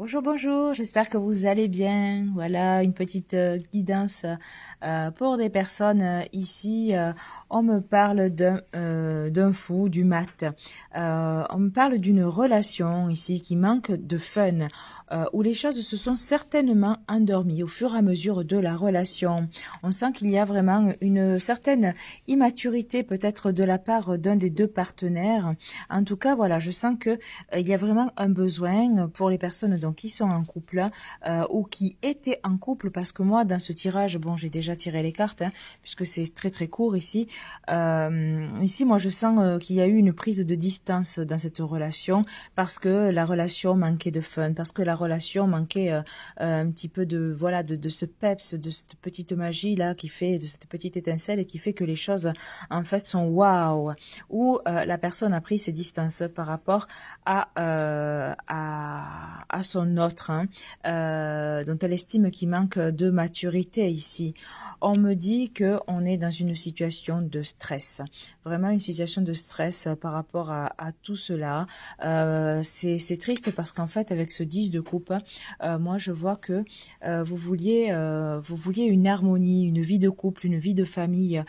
Bonjour, bonjour, j'espère que vous allez bien. Voilà une petite guidance pour des personnes ici. On me parle d'un fou, du mat. On me parle d'une relation ici qui manque de fun, où les choses se sont certainement endormies au fur et à mesure de la relation. On sent qu'il y a vraiment une certaine immaturité peut-être de la part d'un des deux partenaires. En tout cas, voilà, je sens que il y a vraiment un besoin pour les personnes donc qui sont en couple ou qui étaient en couple, parce que moi dans ce tirage, bon, j'ai déjà tiré les cartes puisque c'est très très court ici. Ici, moi je sens qu'il y a eu une prise de distance dans cette relation parce que la relation manquait de fun, parce que la relation manquait un petit peu de voilà de ce peps, de cette petite magie là qui fait, de cette petite étincelle et qui fait que les choses en fait sont waouh, où la personne a pris ses distances par rapport à son autre, dont elle estime qu'il manque de maturité ici. On me dit que on est dans une situation de stress, vraiment une situation de stress par rapport à tout cela. C'est triste parce qu'en fait, avec ce 10 de coupe, moi je vois que vous vouliez une harmonie, une vie de couple, une vie de famille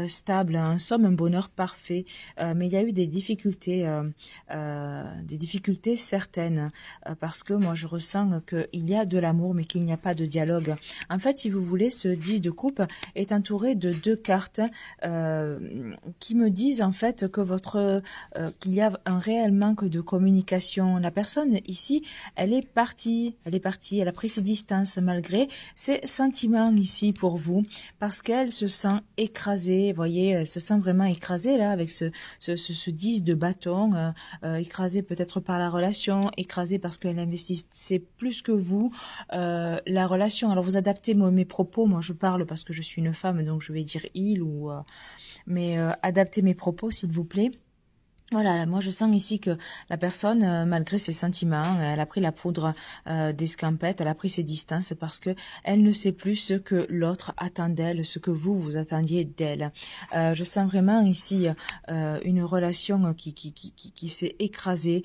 stable, en somme un bonheur parfait, mais il y a eu des difficultés certaines, parce que moi je ressens qu'il y a de l'amour mais qu'il n'y a pas de dialogue. En fait, si vous voulez, ce 10 de coupe est entouré de deux cartes qui me disent en fait que qu'il y a un réel manque de communication. La personne ici, elle a pris ses distances malgré ses sentiments ici pour vous, parce qu'elle se sent écrasée, vous voyez, elle se sent vraiment écrasée là avec ce 10 de bâton, écrasée peut-être par la relation, écrasée parce qu'elle investissait plus que vous la relation. Alors vous adaptez mes propos, moi je parle parce que je suis une femme, donc je vais dire il ou mais adaptez mes propos s'il vous plaît. Voilà, moi je sens ici que la personne, malgré ses sentiments, elle a pris la poudre d'escampette, elle a pris ses distances parce que elle ne sait plus ce que l'autre attend d'elle, ce que vous attendiez d'elle. Je sens vraiment ici une relation qui s'est écrasée,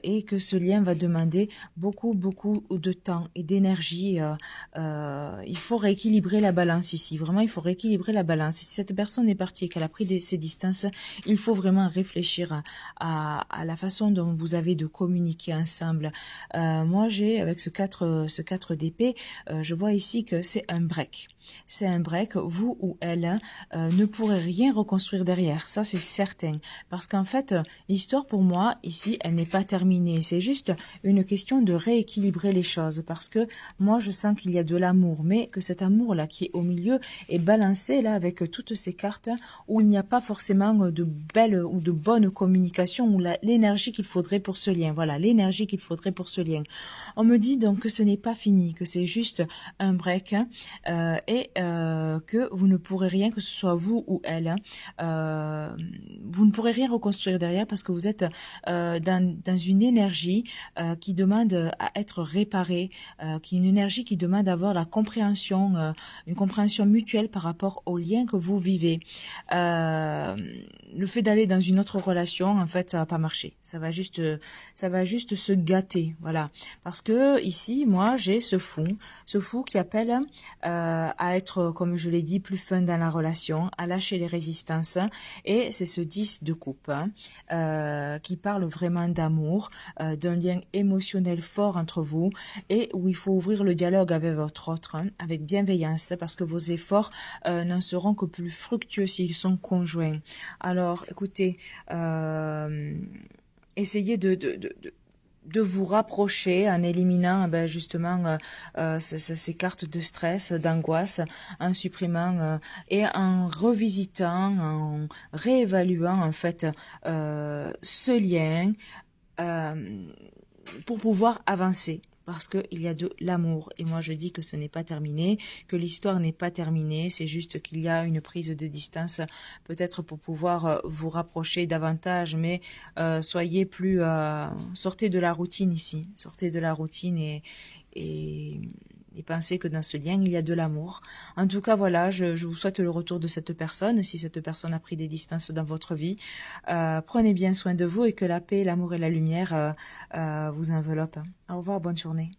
et que ce lien va demander beaucoup de temps et d'énergie. Il faut rééquilibrer la balance ici, vraiment il faut rééquilibrer la balance. Si cette personne est partie et qu'elle a pris ses distances, il faut vraiment réfléchir à la façon dont vous avez de communiquer ensemble. Moi, avec ce 4 d'épée, je vois ici que c'est un break. C'est un break, vous ou elle ne pourrez rien reconstruire derrière, ça c'est certain. Parce qu'en fait, l'histoire pour moi, ici, elle n'est pas terminée. C'est juste une question de rééquilibrer les choses. Parce que moi, je sens qu'il y a de l'amour, mais que cet amour-là qui est au milieu est balancé là avec toutes ces cartes où il n'y a pas forcément de belle ou de bonne communication ou l'énergie qu'il faudrait pour ce lien. Voilà, l'énergie qu'il faudrait pour ce lien. On me dit donc que ce n'est pas fini, que c'est juste un break, et que vous ne pourrez rien, que ce soit vous ou elle, vous ne pourrez rien reconstruire derrière parce que vous êtes dans une énergie qui demande à être réparée, qui est une énergie qui demande d'avoir la compréhension, une compréhension mutuelle par rapport au lien que vous vivez. Le fait d'aller dans une autre relation, en fait, ça va pas marcher. Ça va juste se gâter, voilà. Parce que ici, moi, j'ai ce fou qui appelle à être, comme je l'ai dit, plus fun dans la relation, à lâcher les résistances. Et c'est ce 10 de coupe qui parle vraiment d'amour, d'un lien émotionnel fort entre vous et où il faut ouvrir le dialogue avec votre autre, avec bienveillance, parce que vos efforts n'en seront que plus fructueux s'ils sont conjoints. Alors, écoutez, essayez de vous rapprocher en éliminant justement ces cartes de stress, d'angoisse, en supprimant et en revisitant, en réévaluant en fait ce lien euh, pour pouvoir avancer. Parce qu'il y a de l'amour. Et moi, je dis que ce n'est pas terminé, que l'histoire n'est pas terminée. C'est juste qu'il y a une prise de distance, peut-être pour pouvoir vous rapprocher davantage. Mais soyez plus... sortez de la routine ici. Sortez de la routine et et pensez que dans ce lien, il y a de l'amour. En tout cas, voilà, je vous souhaite le retour de cette personne, si cette personne a pris des distances dans votre vie. Prenez bien soin de vous et que la paix, l'amour et la lumière vous enveloppent. Au revoir, bonne journée.